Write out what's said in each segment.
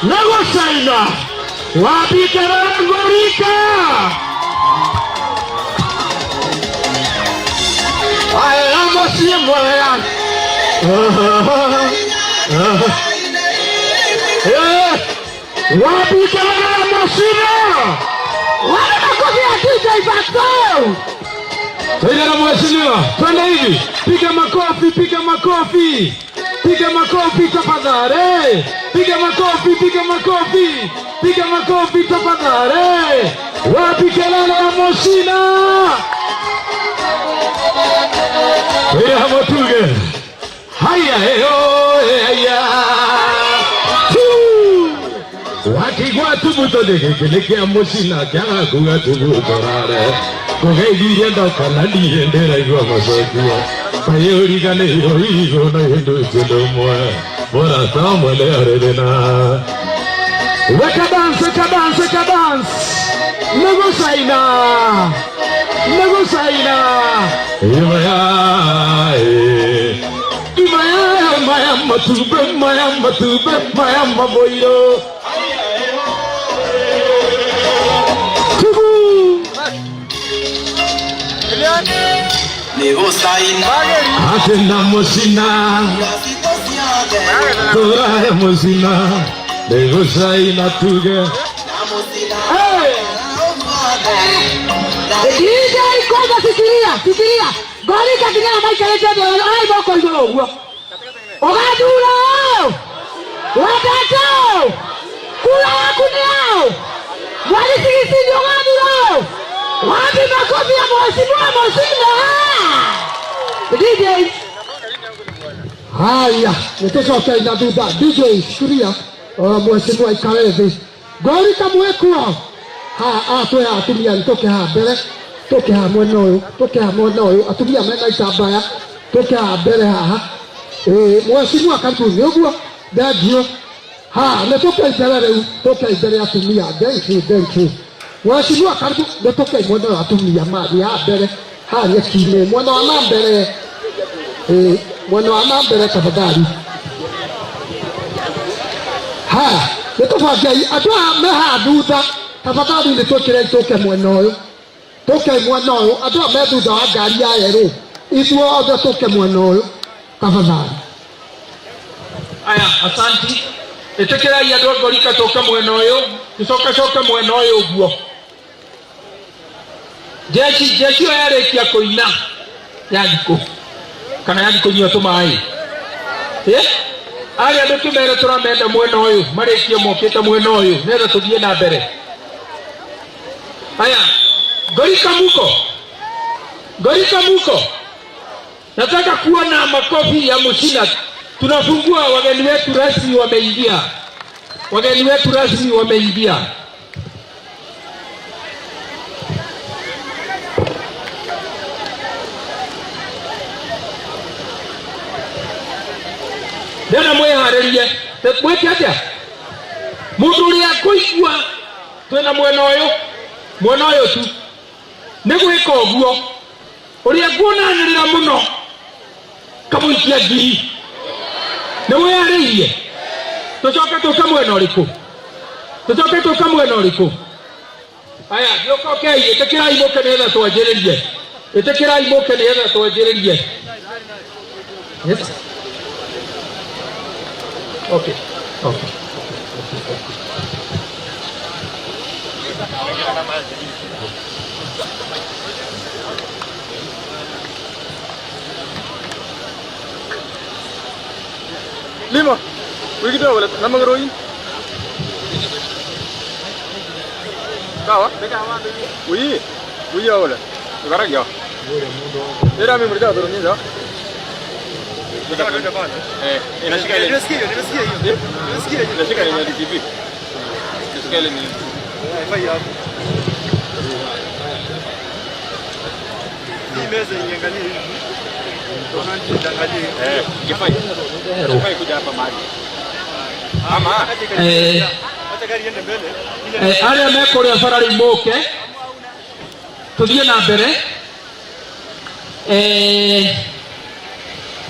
Negosaina wapikara gorika I am a simulayan wapikara masina wana kofia DJ Bato Tayari mheshimiwa twende hivi piga makofi piga makofi piga makofi tafadhali piga makofi piga makofi piga makofi tafadhali wapi kelele ya Mosina ya Motuge haya haya wakigwa tubuto de keleke ya Mosina kana kuga tubuto rare kugegiria ndakana ndiendera igwa masokia Payori gane yori gona hindu chilumwa bora tamale aredena weka dance negosaina imaya matube maya boyo Atenda Mosina Tora Mosina Negosaina tuge DJ kwanza fikiria goli katika maisha yetu ai boko ndio ogaduro watato kula kunao wali sisi ndio ogaduro wapi makofi ya Mosina DJ haya nitoka na duda DJ fikiria Mheshimiwa Ikareve goli kamwekwa atoya atumia ntoke ha mbere toke ha mwena uyu atumia mena itambaya toke ha mbere haha Mheshimiwa Kantuni uguo ndio ha ne toke mbere riu toke mbere atumia thank you Mheshimiwa karibu nitoke mwena wa atumia mali ya mbere haria kine mwena wa mbere mwena wa mbere tafadhali ha nitofagai andũ a me haha thutha tafadhali nitwĩkĩre itoke mwena ũyũ toke mwena ũyũ andũ a me thutha wa ngari ya yerũ ithuothe toke mwena ũyũ tafadhali. Aya, asanti. Ĩtĩkĩrai andũ a Ngorika toke mwena ũyũ tucoke mwena ũyũ ũguo. Jeshi ĩyo yarĩkia kũina yathikũ kana yathikũ nyua tũmaĩ arĩa andũ kĩmere tũramenda mwena ũyũ marĩkie mokĩte mwena ũyũ nĩgetha tũthiĩ na mbere. Aya, Ngorika muko, nataka kuona makofi ya Mushina. Tunafungua, wageni wetu rasmi wameingia. Ndena mweharĩrie mwĩke atĩa mũndũ ũrĩa kũigua twĩna mwena ũyũ tu nĩ gwĩka ũguo ũrĩa nguonanĩrĩra mũno kamũikia ngiri nĩ wĩharĩirie tũcoke tũka mwena ũrĩkũ. Aya, gĩũkokei ĩtĩkĩrai mũke nĩgetha twanjĩrĩrie. Yes. Okay. Lima, wih kita boleh nama ngeroin. Kau? Wih ya boleh. Sekarang ya. Ini kami berjauh turunnya ya. Nasikia ini di TV. Nasikia ini. Ini meza yang kali. Kifai kuja hapa mahali. Ama. Arĩa mekũrĩa barari mũke tũthiĩ na mbere.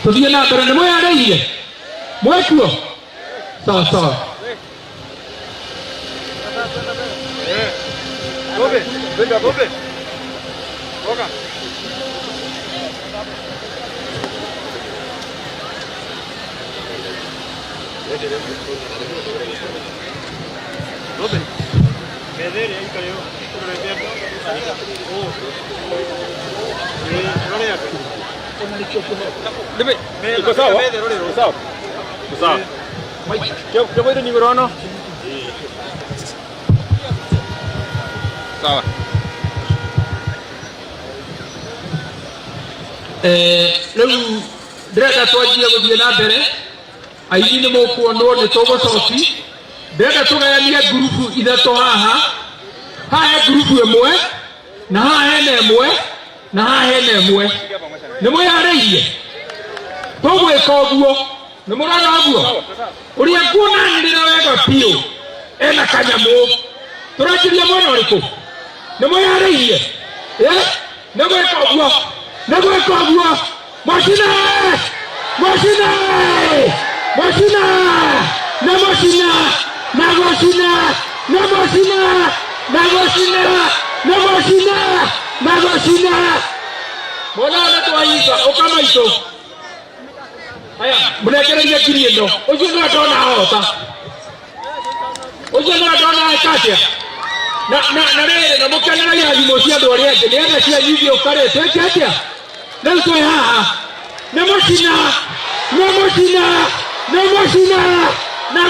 Tũthiĩ na mbere, nĩ mwĩharĩirie mwekuo? Sawa. Bobe, venga Bobe. Boga. Bobe. Vedere ahí cayó. Dime, iko sawa? Sawa. Kyo boy ni mirono. Sawa. Rĩu ndĩrenda twanjie gũthiĩ na mbere. Aini nĩ mũkuonwo nĩ tũgũcoki. Ndĩrenda tũgayanie ngurubu ithatũ haha he ngurubu ĩmwe na haha hena ĩmwe na haha hena ĩmwe. Nĩ mwĩharĩirie tũgwĩka ũguo? Nĩ mũrona ũguo ũrĩa nguonanĩrĩra wega biũ ena kanyamũ. Tũranjĩria mwena ũrĩkũ? Nĩ mwĩharĩirie? Nĩ gwĩka ũguo? Mushina Mwana twaisa ukamaito. Aya, mũrekererie ngiri ĩno. Ũcio nĩ ndona hota. Ũcio nĩ ndona ekatia. Na rĩrĩ na mũkeneragia thimũ cia andũ arĩa angĩ nĩgetha cianyithie ũkarĩ twĩke atĩa? Rĩu twĩ haha. Nĩ Mushina. Na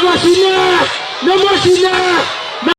Mushina.